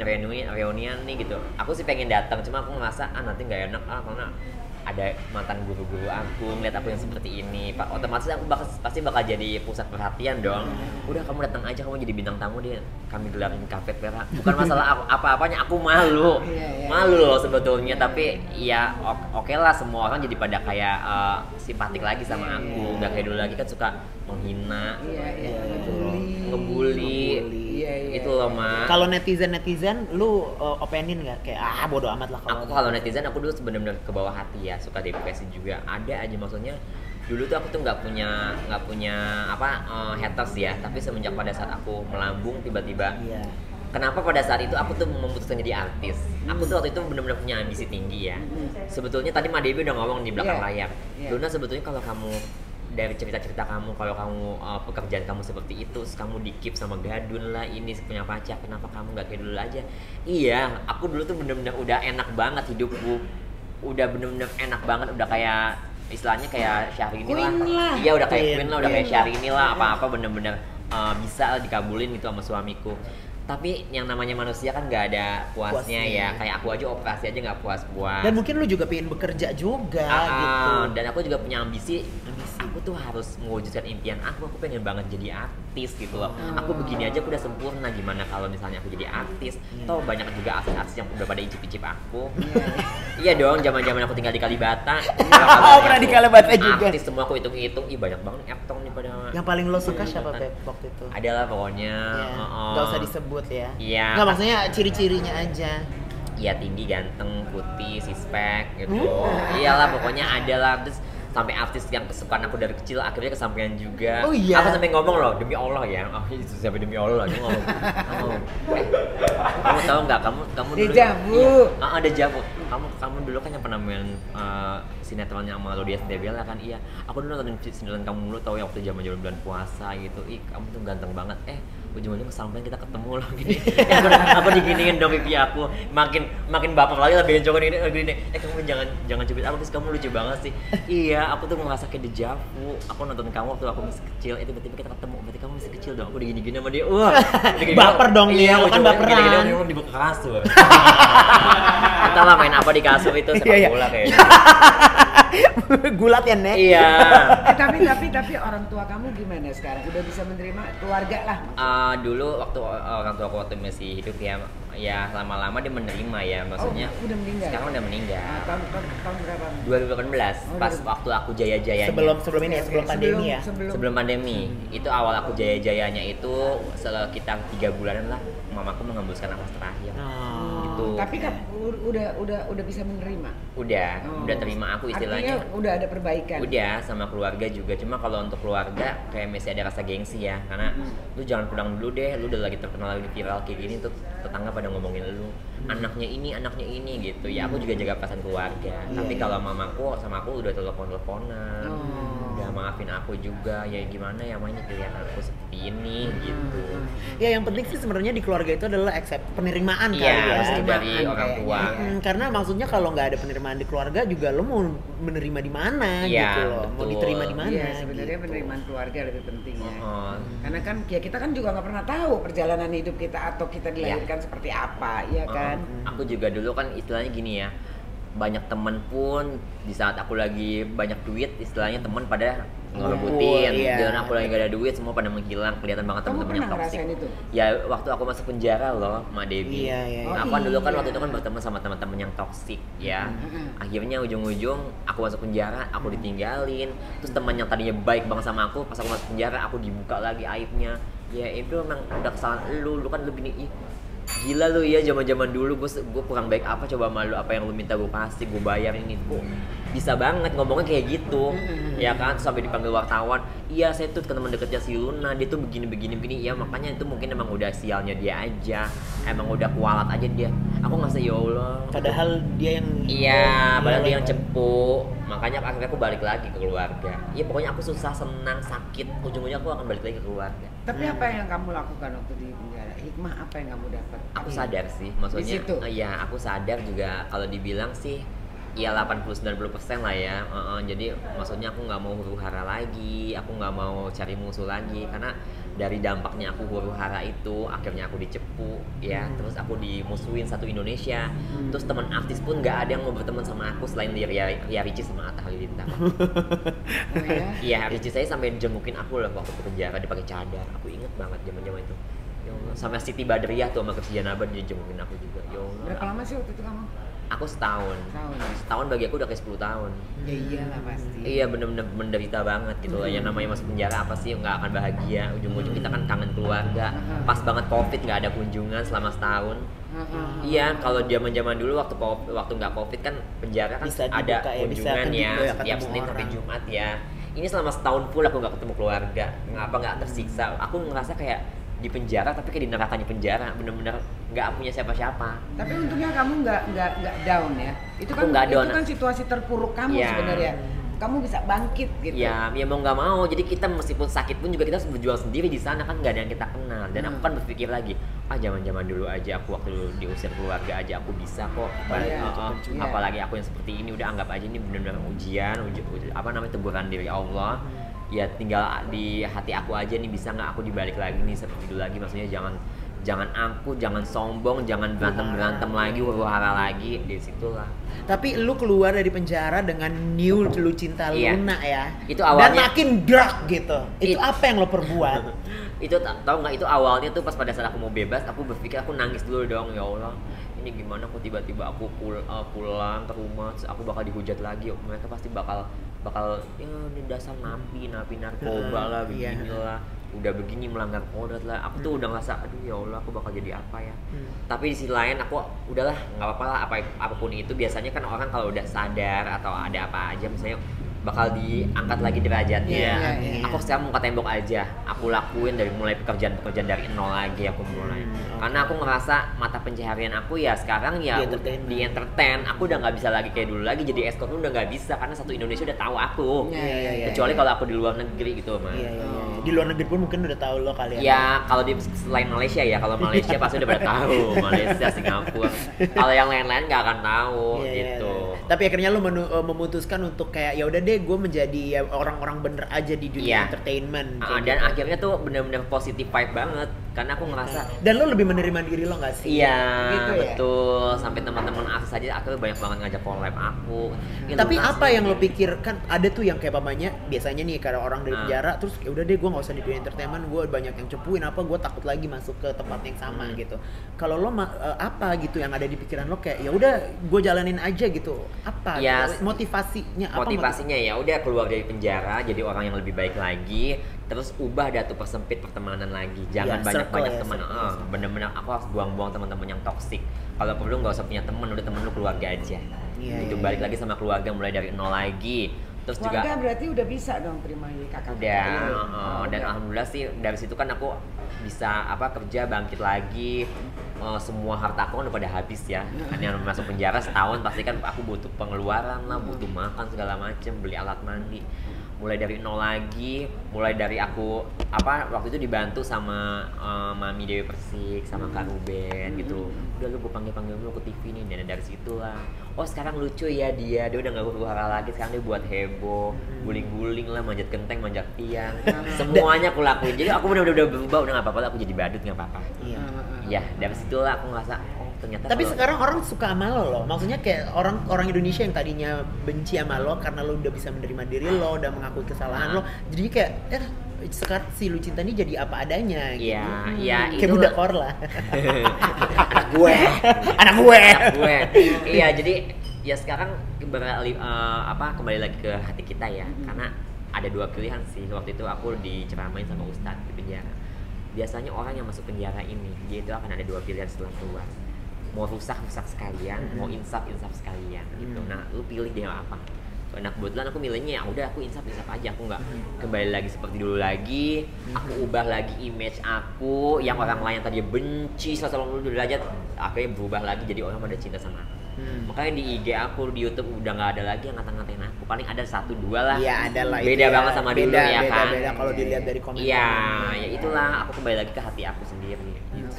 reunian nih gitu. Aku sih pengen datang, cuma aku ngerasa nanti nggak enak karena ada mantan guru-guru aku ngeliat aku yang seperti ini, Pak. Otomatis aku pasti bakal jadi pusat perhatian dong. Udah kamu datang aja, kamu jadi bintang tamu deh. Kami gelarin kafe perak. Bukan masalah apa-apanya, aku malu. Malu loh sebetulnya, tapi ya oke lah, semua orang jadi pada kayak simpatik lagi sama aku. Nggak kayak dulu lagi kan suka menghina, ngebully. Itu loh, Ma. Kalau netizen lu openin nggak kayak bodo amat lah kalau netizen aku dulu benar-benar ke bawah hati ya, suka depresi juga ada aja. Maksudnya dulu tuh aku tuh nggak punya haters ya, tapi semenjak pada saat aku melambung tiba-tiba kenapa pada saat itu aku tuh memutuskan jadi artis. Aku tuh waktu itu benar-benar punya ambisi tinggi ya. Sebetulnya tadi Ma Debbie udah ngomong di belakang layar, Luna, sebetulnya kalau kamu dari cerita-cerita kamu, kalau kamu pekerjaan kamu seperti itu, kamu di-keep sama gadun lah, ini punya pacar, kenapa kamu nggak kayak dulu aja? Iya, aku dulu tuh bener-bener udah enak banget hidupku, udah bener-bener enak banget, udah kayak istilahnya kayak Syahrini lah. Iya, udah kayak Queen lah, udah kayak Syahrini lah, apa-apa bener-bener bisa dikabulin gitu sama suamiku. Tapi yang namanya manusia kan nggak ada puasnya ya. Kayak aku aja operasi aja nggak puas-puas. Dan mungkin lu juga pengen bekerja juga gitu. Dan aku juga punya ambisi. Aku tuh harus mewujudkan impian aku pengen banget jadi artis gitu loh. Aku begini aja aku udah sempurna, gimana kalau misalnya aku jadi artis. Toh banyak juga artis-artis yang udah pada icip-icip aku. Iya dong, zaman-zaman aku tinggal di Kalibata. Pernah di Kalibata juga. Artis semua aku hitung-hitung, banyak banget actor nih pada. Yang paling lo suka siapa waktu itu? Adalah pokoknya. Gak usah disebut ya. Iya. Nggak, maksudnya ciri-cirinya aja. Iya, tinggi, ganteng, putih, sispek gitu. Iyalah pokoknya ada lah. Terus sampai artis yang kesukaan aku dari kecil akhirnya kesampaian juga. Oh iya. Aku sampai ngomong loh, demi Allah ya. Itu sampai demi Allah dia ngomong. Kamu tahu nggak? Kamu dulu. Dejavu. Dejavu. Kamu dulu kan yang pernah main sinetronnya sama Laudia Sintebela kan? Iya. Aku dulu nonton sinetron kamu dulu, tahu ya waktu zaman-zaman bulan puasa gitu. Kamu tuh ganteng banget. Ujung-ujung kesampaian kita ketemu loh gini. Aku diginiin dong pipi aku. Makin baper lagi lah bencong gini. Kamu jangan cubit aku, terus kamu lucu banget sih. Iya, aku tuh merasa kayak dejavu. Aku nonton kamu waktu aku masih kecil, tiba-tiba kita ketemu. Berarti kamu masih kecil dong. Aku digini-gini sama dia. Wah, baper dong dia. Iya, kan baperan. Gini-gini dibuka kasur. Kita lah main apa di kasur itu, sepak bola kayaknya. Gulat ya, Nek? Iya. Tapi orang tua kamu gimana sekarang? Udah bisa menerima keluarga lah? Dulu waktu orang tua aku waktu masih hidup ya lama-lama dia menerima ya, maksudnya. Udah meninggal? Sekarang udah meninggal. Tahun berapa? 2018, pas waktu aku jaya-jayanya. Sebelum ini ya, sebelum pandemi ya? Sebelum pandemi. Itu awal aku jaya-jayanya itu sekitar 3 bulanan lah, mamaku menghembuskan nafas terakhir. Gitu. Tapi kan udah bisa menerima? Udah terima aku istilahnya. Artinya udah ada perbaikan? Udah, sama keluarga juga. Cuma kalau untuk keluarga kayak masih ada rasa gengsi ya, karena lu jangan pulang dulu deh, lu udah lagi terkenal, lagi viral kayak gini tuh tetangga pada ngomongin lu anaknya ini gitu ya. Aku juga jaga perasaan keluarga. Tapi kalau mamaku sama aku udah teleponan, udah maafin aku juga ya, gimana ya mainnya kalian aku seperti ini gitu. Ya yang penting sih sebenarnya di keluarga itu adalah penerimaan kali ya dari orang tua. Karena maksudnya kalau nggak ada penerimaan di keluarga juga lo mau menerima di mana gitu loh. Betul. Mau diterima di mana? Iya, sebenarnya gitu. penerimaan keluarga lebih penting ya. Karena kan ya kita kan juga nggak pernah tahu perjalanan hidup kita atau kita dilahirkan seperti apa, ya kan? Aku juga dulu kan istilahnya gini ya, banyak temen pun di saat aku lagi banyak duit, istilahnya temen pada ngerebutin. Dan aku lagi gak ada duit, semua pada menghilang, kelihatan banget temen-temen yang toksik. Ya waktu aku masuk penjara loh, Ma Debbie. Aku kan dulu kan waktu itu kan berteman sama teman-teman yang toksik ya. Akhirnya ujung-ujung aku masuk penjara, aku ditinggalin. Terus teman yang tadinya baik banget sama aku, pas aku masuk penjara aku dibuka lagi aibnya. Ya itu memang udah kesalahan lu kan lu gini. Gila lu ya, zaman-zaman dulu gue kurang baik apa coba malu, apa yang lu minta gue kasih, gue bayar ini tuh. Bisa banget ngomongnya kayak gitu. Ya kan, sampai dipanggil wartawan. Iya, saya tuh teman dekatnya si Luna, dia tuh begini. Ya makanya itu mungkin emang udah sialnya dia aja. Emang udah kualat aja dia. Aku ngerasa ya Allah. Padahal dia yang padahal dia yang cepu. makanya akhirnya aku balik lagi ke keluarga. Ya pokoknya aku susah, senang, sakit, ujung-ujungnya aku akan balik lagi ke keluarga. Tapi apa yang kamu lakukan waktu di penjara? Hikmah apa yang kamu dapat? Aku sadar sih, maksudnya iya aku sadar juga kalau dibilang sih ya 80-90% lah ya. Jadi maksudnya aku nggak mau huru-hara lagi, aku nggak mau cari musuh lagi karena dari dampaknya aku huru-hara itu akhirnya aku dicepu ya, terus aku dimusuhin satu Indonesia, terus teman artis pun nggak ada yang mau berteman sama aku selain Ria Ricis sama Atta Halilintar. Iya, Ricis saya sampai jemukin aku loh waktu ke penjara, dia pakai cadar, aku inget banget zaman itu. Ya Allah, sampai Siti Badriah tuh sama Kristi Janabah dia jemukin aku juga. Ya Allah. Berapa lama sih waktu itu kamu? Aku setahun. Setahun bagi aku udah kayak 10 tahun. Ya iyalah pasti. Iya bener-bener menderita banget gitu loh. Yang namanya masuk penjara apa sih nggak akan bahagia. Ujung-ujung kita kan kangen keluarga. Pas banget COVID nggak ada kunjungan selama setahun. Iya, kalau zaman dulu waktu nggak COVID kan penjara kan bisa ada dibuka, kunjungan ya setiap Senin orang. sampai Jumat ya. Ini selama setahun full aku nggak ketemu keluarga. Ngapa nggak tersiksa? Aku ngerasa kayak di penjara tapi kayak di nerakanya penjara, bener-bener nggak punya siapa-siapa. Tapi untungnya kamu nggak down ya. Itu kan situasi terpuruk kamu sebenarnya. Kamu bisa bangkit gitu. Ya mau nggak mau. Jadi kita meskipun sakit pun juga kita harus berjuang sendiri di sana kan nggak ada yang kita kenal. Dan aku kan berpikir lagi, zaman dulu aja aku waktu diusir keluarga aja aku bisa kok. Apalagi aku yang seperti ini udah anggap aja ini benar-benar ujian, teguran dari Allah. Ya tinggal di hati aku aja nih bisa nggak aku dibalik lagi nih seperti dulu lagi, maksudnya jangan angkuh, jangan sombong, jangan berantem lagi, huru-hara lagi, di situlah. Tapi lu keluar dari penjara dengan new Lu Cinta Luna ya. Itu awalnya. Dan makin dark gitu. Itu apa yang lo perbuat? Itu tau nggak, itu awalnya tuh pas pada saat aku mau bebas, aku berpikir aku nangis dulu dong, ya Allah. Ini gimana kok tiba-tiba aku pulang ke rumah, terus aku bakal dihujat lagi. Mereka pasti bakal ya ini dasar napi narkoba lah beginilah. Udah begini melanggar kodrat lah. Aku tuh udah ngerasa aduh ya Allah aku bakal jadi apa ya. Tapi di sisi lain aku udahlah nggak apa-apa lah apapun itu. Biasanya kan orang kalau udah sadar atau ada apa aja misalnya bakal diangkat lagi derajatnya. Aku sekarang muka tembok aja. Aku lakuin dari mulai pekerjaan dari nol lagi aku mulai. Karena aku ngerasa mata pencaharian aku ya sekarang ya di entertain. Aku udah nggak bisa lagi kayak dulu lagi jadi escort udah nggak bisa karena satu Indonesia udah tahu aku. Kecuali kalau aku di luar negeri gitu mah. Di luar negeri pun mungkin udah tahu lo kalian. Ya kalau di selain Malaysia ya, kalau Malaysia pasti udah pada tahu. Malaysia, Singapura. Kalau yang lain-lain nggak akan tahu gitu. Tapi akhirnya lo memutuskan untuk kayak ya udah deh gue menjadi ya orang-orang bener aja di dunia entertainment. Dan akhirnya tuh bener-bener positive vibe banget karena aku ngerasa. Dan lo lebih menerima diri lo nggak sih? Iya gitu betul. Sampai teman-teman artis aja akhirnya banyak banget ngajak collab aku. Tapi apa yang lo pikir, kan ada tuh yang kayak pamannya biasanya nih karena orang dari penjara terus ya udah deh gue nggak usah di dunia entertainment, gue banyak yang cepuin apa, gue takut lagi masuk ke tempat yang sama gitu. Kalau lo apa gitu yang ada di pikiran lo kayak ya udah gue jalanin aja gitu, apa gitu? Motivasinya ya udah keluar dari penjara jadi orang yang lebih baik lagi, terus ubah dah tuh persempit pertemanan lagi, jangan banyak-banyak teman. Bener-bener aku harus buang-buang teman-teman yang toksik. Kalau perlu nggak usah punya teman, udah temen lu keluarga aja. Balik lagi sama keluarga mulai dari nol lagi. Terus keluarga juga berarti udah bisa dong terima kakak. Dan alhamdulillah sih dari situ kan aku bisa kerja bangkit lagi. Semua harta aku kan udah pada habis ya. Kan yang masuk penjara setahun pasti kan aku butuh pengeluaran lah, butuh makan segala macem, beli alat mandi. Mulai dari nol lagi, mulai dari aku waktu itu dibantu sama Mami Dewi Persik sama Kak Ruben gitu. Udah lu gue panggil lu ke TV nih, dan dari situ lah. Oh sekarang lucu ya dia udah gak huru-hara lagi, sekarang dia buat heboh, guling-guling lah, manjat genteng, manjat tiang, semuanya aku lakuin. Jadi aku udah berubah, udah gak apa-apa lah, aku jadi badut gak apa-apa. Iya, dari situ lah aku ngerasa ternyata. Tapi sekarang orang suka sama lo, maksudnya kayak orang Indonesia yang tadinya benci sama lo karena lo udah bisa menerima diri lo, udah mengakui kesalahan lo, jadi kayak sekarang si Lu Cinta ini jadi apa adanya gitu. Iya, kayak budak Korla. anak gue. Iya, jadi ya sekarang kembali lagi ke hati kita ya, karena ada dua pilihan sih. Waktu itu aku diceramain sama Ustadz di penjara. Biasanya orang yang masuk penjara ini dia itu akan ada dua pilihan setelah keluar. Mau rusak sekalian, mau insaf sekalian gitu. Nah, lu pilih dia apa? Nah, kebetulan aku milihnya udah aku insaf aja, aku nggak kembali lagi seperti dulu lagi. Aku ubah lagi image aku yang orang lain tadi benci 180 derajat, akhirnya berubah lagi jadi orang pada cinta sama aku. Makanya di IG aku, di YouTube udah nggak ada lagi yang ngata-ngatain aku. Paling ada 1-2 lah. Iya, ada lah. Beda banget sama dulu ya kan. Beda kalau dilihat dari komen. Iya, ya itulah aku kembali lagi ke hati aku sendiri. Gitu.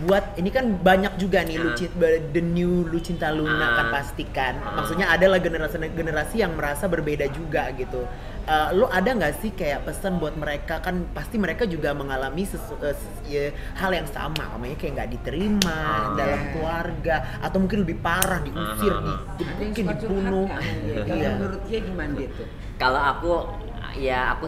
Buat ini kan banyak juga nih the new Lucinta Luna kan pastikan. Maksudnya adalah generasi yang merasa berbeda juga gitu. Lo ada nggak sih kayak pesan buat mereka, kan pasti mereka juga mengalami hal yang sama, namanya kayak nggak diterima dalam keluarga atau mungkin lebih parah diusir, mungkin dibunuh. Iya. Menurut dia gimana dia tuh? Kalau aku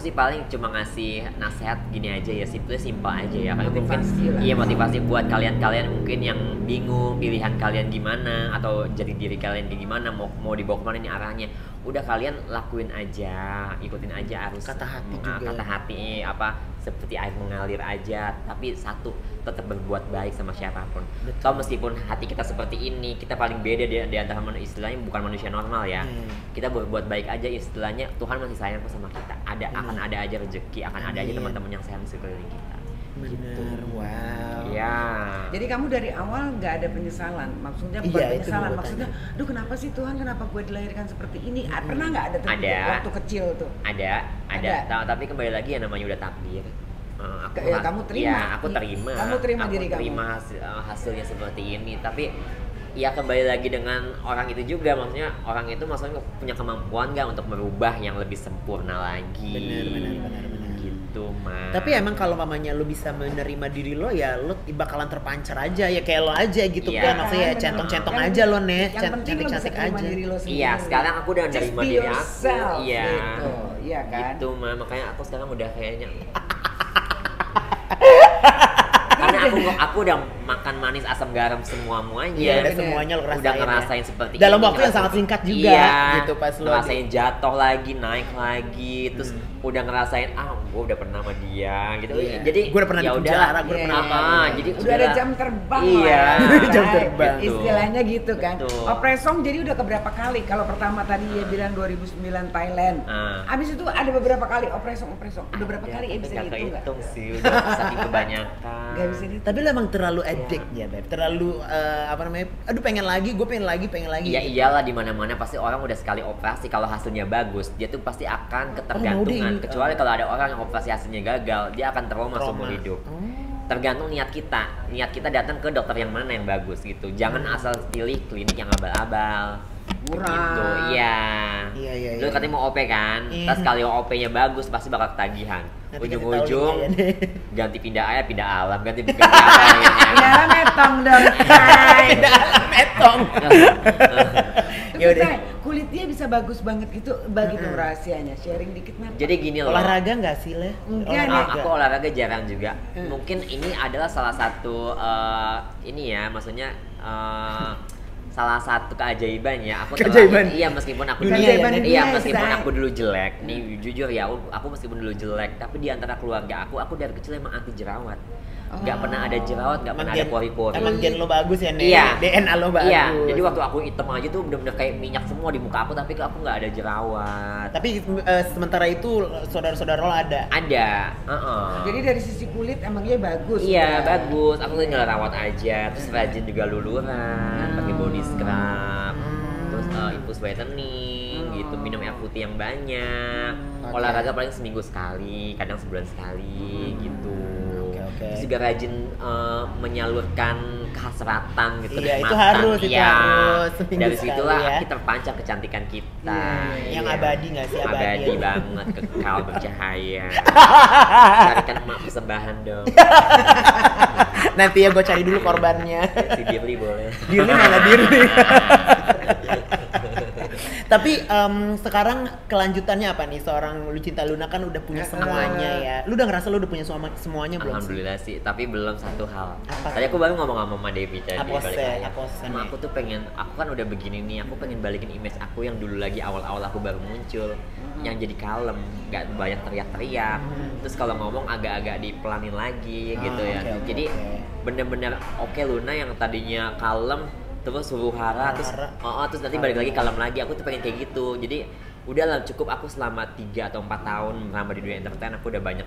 sih paling cuma ngasih nasihat gini aja ya, simpel aja ya. Kayak mungkin iya motivasi buat kalian mungkin yang bingung pilihan kalian gimana atau jadi diri kalian gimana, mau dibawa kemana ini arahnya. Udah kalian lakuin aja, ikutin aja arus kata hati juga. Kata hati seperti air mengalir aja, tapi satu tetap berbuat baik sama siapapun. Kalau meskipun hati kita seperti ini, kita paling beda di antara istilahnya bukan manusia normal ya. Kita berbuat baik aja, istilahnya Tuhan masih sayang sama kita. Akan ada aja rezeki, akan ada aja teman-teman yang sayang sekeliling kita. Bener, gitu. wow. Ya. Jadi kamu dari awal nggak ada penyesalan, maksudnya bukan penyesalan, maksudnya, duh kenapa sih Tuhan, kenapa gue dilahirkan seperti ini? Pernah nggak ada waktu kecil tuh? Ada. Tapi kembali lagi ya namanya udah takdir. Kamu terima? Ya, aku terima. Kamu terima diri kamu? Terima hasilnya seperti ini, tapi ya kembali lagi dengan orang itu juga, maksudnya orang itu maksudnya punya kemampuan nggak untuk merubah yang lebih sempurna lagi. Benar. Gitu mah. Tapi emang kalau mamanya lo bisa menerima diri lo ya lo bakalan terpancar aja ya kayak lo aja gitu kan, maksudnya ya centong-centong aja lo nih, cantik-cantik aja. Iya, sekarang aku udah menerima diri aku. Iya. Gitu, iya kan? Gitu mah, makanya aku sekarang udah kayaknya karena aku udah makan manis asam garam semuanya. Iya, udah semuanya lo rasain. Udah ngerasain seperti dalam ini. waktu yang sangat singkat juga gitu pas lo ngerasain jatuh lagi, naik lagi, terus udah ngerasain gue udah pernah sama dia gitu. Jadi gue udah pernah di penjara, gue udah pernah jadi udah ada jam terbang. Iya, jam terbang. Istilahnya gitu kan. Opresong jadi udah keberapa kali? Kalau pertama tadi dia bilang 2009 Thailand. Abis itu ada beberapa kali opresong. Udah berapa kali ya bisa dihitung enggak? Sih, udah saking kebanyakan. Gak bisa dihitung. Tapi lo emang terlalu addict ya, Beb. Terlalu aduh pengen lagi. Iya iyalah, di mana-mana pasti orang udah sekali operasi kalau hasilnya bagus, dia tuh pasti akan ketergantungan. Kecuali kalau ada orang yang operasi hasilnya gagal, dia akan trauma seumur hidup. Tergantung niat kita datang ke dokter yang mana yang bagus gitu. Jangan asal pilih klinik yang abal-abal. Murah. Gitu, iya. Lu katanya mau OP kan? Terus kali OP-nya bagus pasti bakal ketagihan. Ujung-ujung ganti pindah air, pindah alam, ganti apa ya? Pindah alam metong dong. Pindah alam metong. Yaudah, kulit dia bisa bagus banget gitu, bagi dong rahasianya, sharing dikit nih. Jadi gini loh. Olahraga nggak sih, Le? Aku olahraga jarang juga. Mungkin ini adalah salah satu ini ya, maksudnya salah satu keajaiban ya. Meskipun aku dulu jelek nih, jujur ya, aku meskipun dulu jelek, tapi di antara keluarga aku dari kecil emang anti jerawat. Gak pernah ada jerawat, gak pernah ada pori-pori. Emang gen lo bagus ya, Nek? Iya. DNA lo bagus. Iya, jadi waktu aku hitam aja tuh bener-bener kayak minyak semua di muka aku, tapi aku gak ada jerawat. Tapi sementara itu saudara-saudara lo ada? Ada, Jadi dari sisi kulit emang dia bagus. Iya, bagus. Aku tinggal rawat aja, terus rajin juga luluran, pakai body scrub, terus infus whitening gitu, minum air putih yang banyak. Olahraga paling seminggu sekali, kadang sebulan sekali gitu. Terus juga rajin menyalurkan kehasratan gitu. Iya, itu harus. Dari situlah kita terpancar kecantikan kita. Yang abadi nggak sih? Abadi banget, kekal bercahaya. Carikan emak persembahan dong. Nanti ya gue cari dulu korbannya. Si Dirli boleh. Dirli mana Dirli? Tapi sekarang kelanjutannya apa nih? Seorang Lucinta Luna kan udah punya semuanya ya. Lu udah ngerasa lu udah punya semuanya belum? Alhamdulillah sih, tapi belum satu hal. Tadi aku baru ngomong sama Mama Devi tadi. Aku tuh pengen, aku kan udah begini nih, aku pengen balikin image aku yang dulu lagi awal-awal aku baru muncul, yang jadi kalem, nggak banyak teriak-teriak. Terus kalau ngomong agak-agak dipelanin lagi gitu ya. Jadi bener-bener oke Luna yang tadinya kalem terus huru hara terus nanti balik lagi kalem lagi. Aku tuh pengen kayak gitu. Jadi udah lah cukup, aku selama 3 atau 4 tahun merambah di dunia entertain, aku udah banyak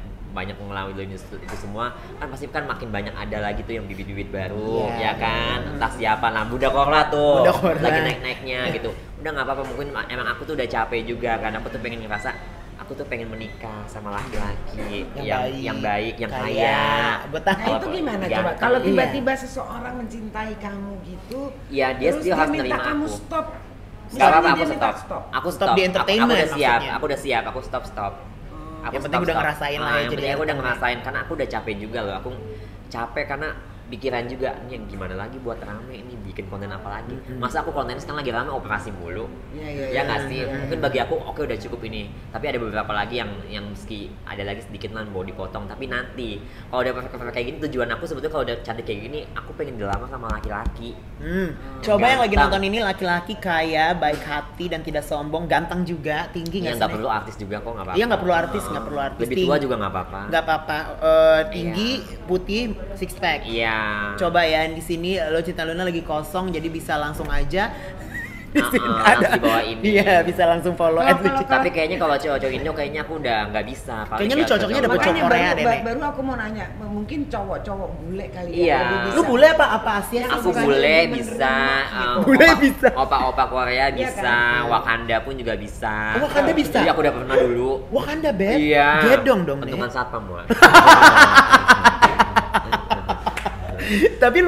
ngelaluin itu semua, kan pasti kan makin banyak ada lagi tuh yang bibit-bibit baru, ya kan, entah siapa, nah Buddha Korla tuh lagi naik-naiknya gitu. Udah nggak apa-apa, mungkin emang aku tuh udah capek juga kan, aku tuh pengen ngerasa aku tuh pengen menikah sama laki-laki yang baik, yang kaya. Nah itu gimana coba? Kalau tiba-tiba seseorang mencintai kamu gitu, ya dia terus harus minta nerima kamu aku. stop. Gak apa-apa, aku Misalnya stop. dia Aku Stop di entertainment aku udah siap, aku stop. Aku Yang penting udah ngerasain lah ya, yang jadi penting aku udah entertainment. ngerasain, karena aku udah capek juga loh. Aku capek karena pikiran juga, ini yang gimana lagi buat rame, ini bikin konten apa lagi. Masa aku konten sekarang lagi rame operasi mulu. Ya nggak sih? Mungkin bagi aku oke udah cukup ini. Tapi ada beberapa lagi yang meski ada lagi sedikit lah mau dipotong. Tapi nanti kalau udah perfect kayak gini, tujuan aku sebetulnya kalau udah cantik kayak gini, aku pengen dilamar sama laki-laki. Coba yang lagi nonton ini laki-laki kaya, baik hati dan tidak sombong, ganteng juga, tinggi Ya nggak nggak sih? perlu artis juga kok, nggak apa-apa. Iya nggak perlu artis, nggak perlu artis. Lebih tua juga nggak apa-apa. Nggak apa-apa. Tinggi, putih, six pack. Iya. Coba ya di sini Lo Cinta Luna lagi kosong, jadi bisa langsung aja. Di sini langsung di bawah ini. Iya, bisa langsung follow Tapi kayaknya kalau cowok-cowok Indo kayaknya aku udah nggak bisa. Paling Kayaknya lu kayak cocoknya cowok- dapet cowok Korea deh, Nek. baru aku mau nanya, mungkin cowok-cowok bule kali Iya. ya. lebih bisa. Lu bule apa Asia? Aku Bukan bule yang bisa, menerima gitu. Bule bisa. Opa-opa Korea Iya bisa, kan? Wakanda pun juga bisa. Oh, Wakanda bisa? Jadi aku udah pernah dulu. Wakanda beb. Iya. Gedong dong nih. Bentukan satpam gua. Tapi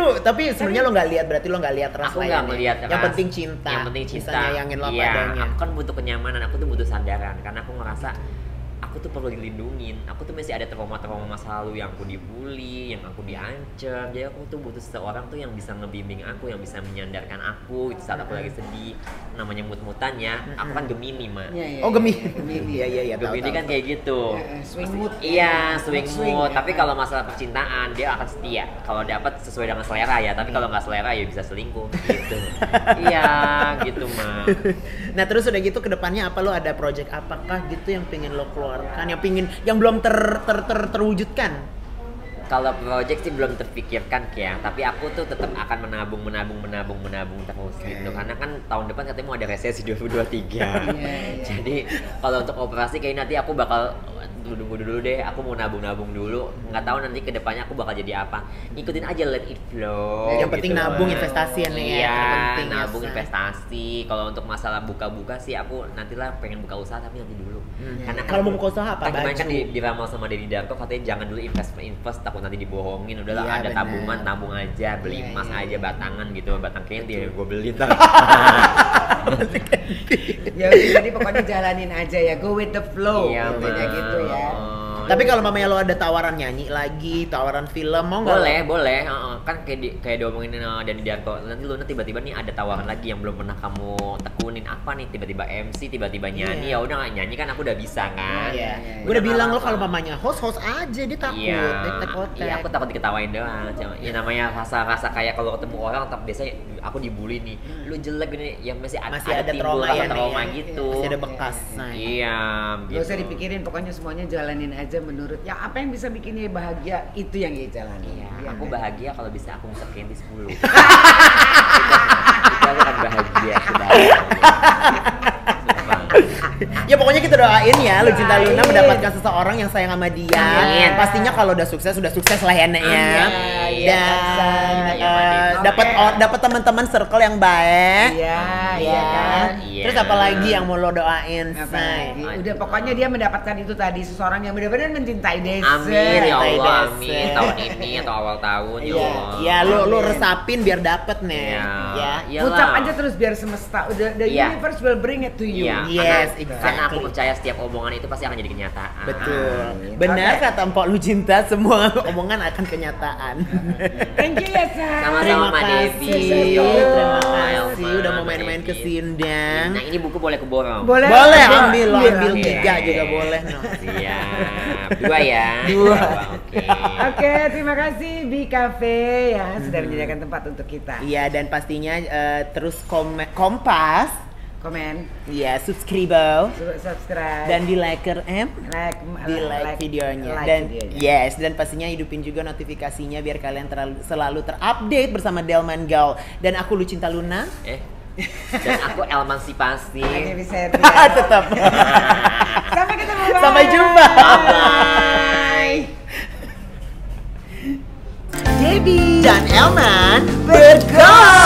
sebenarnya lo nggak lihat, berarti lo nggak lihat ras Aku lah nggak ya, Nek. melihat Yang ras. penting cinta. Yang penting cinta. Bisa nyayangin lo apa Iya, adanya. aku kan butuh kenyamanan, aku tuh butuh sandaran karena aku ngerasa aku tuh perlu dilindungin. Aku tuh masih ada trauma-trauma masa lalu yang aku dibully, yang aku diancam. Jadi aku tuh butuh seseorang tuh yang bisa ngebimbing aku, yang bisa menyandarkan aku gitu saat aku lagi sedih. Namanya mut-mutan ya. Aku kan Gemini, Ma. Iya, iya, Oh, Gemini. Gemini. Iya, tahu, Gemini tahu, kan tahu. kayak gitu. Swing mood. Iya, swing mood. ya Tapi kan? kalau masalah percintaan dia akan setia. Kalau dapat sesuai dengan selera ya. Tapi kalau nggak selera ya bisa selingkuh. Gitu. Iya, gitu mah. Nah terus udah gitu kedepannya apa, lo ada project apakah gitu yang pengen lo keluarkan, yang belum terwujudkan? Kalau project sih belum terpikirkan ya, tapi aku tuh tetap akan menabung terus gitu. Karena kan tahun depan katanya mau ada resesi 2023. Iya. Jadi kalau untuk operasi kayak nanti aku bakal tunggu dulu deh, aku mau nabung dulu. Nggak tahu nanti kedepannya aku bakal jadi apa. Ngikutin aja, let it flow. Yang penting gitu. nabung, investasi ya, Nek, ya. Iya, Terpenting ya, nabung Say. investasi. Kalau untuk masalah buka-buka sih aku nantilah pengen buka usaha tapi nanti dulu. Karena Kalau mau buka usaha apa? kan kemarin kan Baju. diramal sama Denny Darko katanya jangan dulu invest takut nanti dibohongin. Udahlah, Iya, ada benar. tabungan, tabung aja, beli Iya, emas iya, aja, batangan gitu, batang candy gue beli ntar. Ya udah, jadi pokoknya jalanin aja ya, go with the flow. Iya, Intinya Ma. gitu ya. Tapi kalau mamanya lo ada tawaran nyanyi lagi, tawaran film, mau nggak? boleh, kan kayak diomongin Denny Darko. Nanti lu tiba-tiba nih ada tawaran lagi yang belum pernah kamu tekunin, apa nih, tiba-tiba MC, tiba-tiba nyanyi. Iya. Ya udah, nggak nyanyi kan aku udah bisa kan. Iya. Gue udah bilang lo kalau mamanya host aja, dia takut, Iya, aku takut diketawain doang. Ya namanya rasa kayak kalau ketemu orang, tapi biasanya aku dibully nih. Lu jelek gini, ya masih ada timbul trauma rasa ya, Nek, trauma ya. gitu. Masih ada bekas. Nah, Iya, Gak gitu. usah dipikirin, pokoknya semuanya jalanin aja menurut ya apa yang bisa bikin dia bahagia itu yang dia jalani. Iya, Iya aku kan? bahagia kalau bisa aku ngisep candy 10. Itu aku kan bahagia, sudah. Ya pokoknya kita doain ya Lo Cinta Luna Doain. mendapatkan seseorang yang sayang sama dia. Amin. Pastinya kalau udah sukses lah ya, Nek ya. Amin. Dan Iya, Mak. dapat teman-teman circle yang baik. Iya, iya Ya. kan. Iya. Terus apa lagi yang mau lo doain, Apa Say? lagi? Udah pokoknya dia mendapatkan itu tadi, seseorang yang benar-benar mencintai Desa. Amin ya Allah, Desa. amin. Tahun ini atau awal tahun ya Iya, Allah. ya lo Amin. resapin biar dapet nih. Iya. Ya. Iyalah. Ucap aja terus biar semesta, the Iya. universe will bring it to you. Iya, Yes, karena aku exactly. percaya setiap omongan itu pasti akan jadi kenyataan. Betul. Amin. Benar Oke. kata Mpok Lucinta, semua omongan akan kenyataan. Thank you ya, Sa. Sama-sama, Terima Mak kasih, Devi. terima Elma, kasih udah mau Mak main-main ke Devi. Sindang. Nah, ini buku boleh keborong. Boleh. Boleh Ambil, ambil, lo ambil ambil. 3 juga boleh. No. Siap. 2 ya. 2. Oke. Oke, terima kasih Bi Cafe ya sudah menyediakan tempat untuk kita. Iya, dan pastinya terus Kompas, Komen, ya subscribe subscribe, dan di like di like videonya like dan videonya. yes, dan pastinya hidupin juga notifikasinya biar kalian selalu terupdate bersama Delman Gaul dan aku Lucinta Luna. Dan aku emansipasi. Hanya bisa ya. Tetap. Sampai ketemu. Sampai jumpa. Bye. Debbie dan Elman bergol.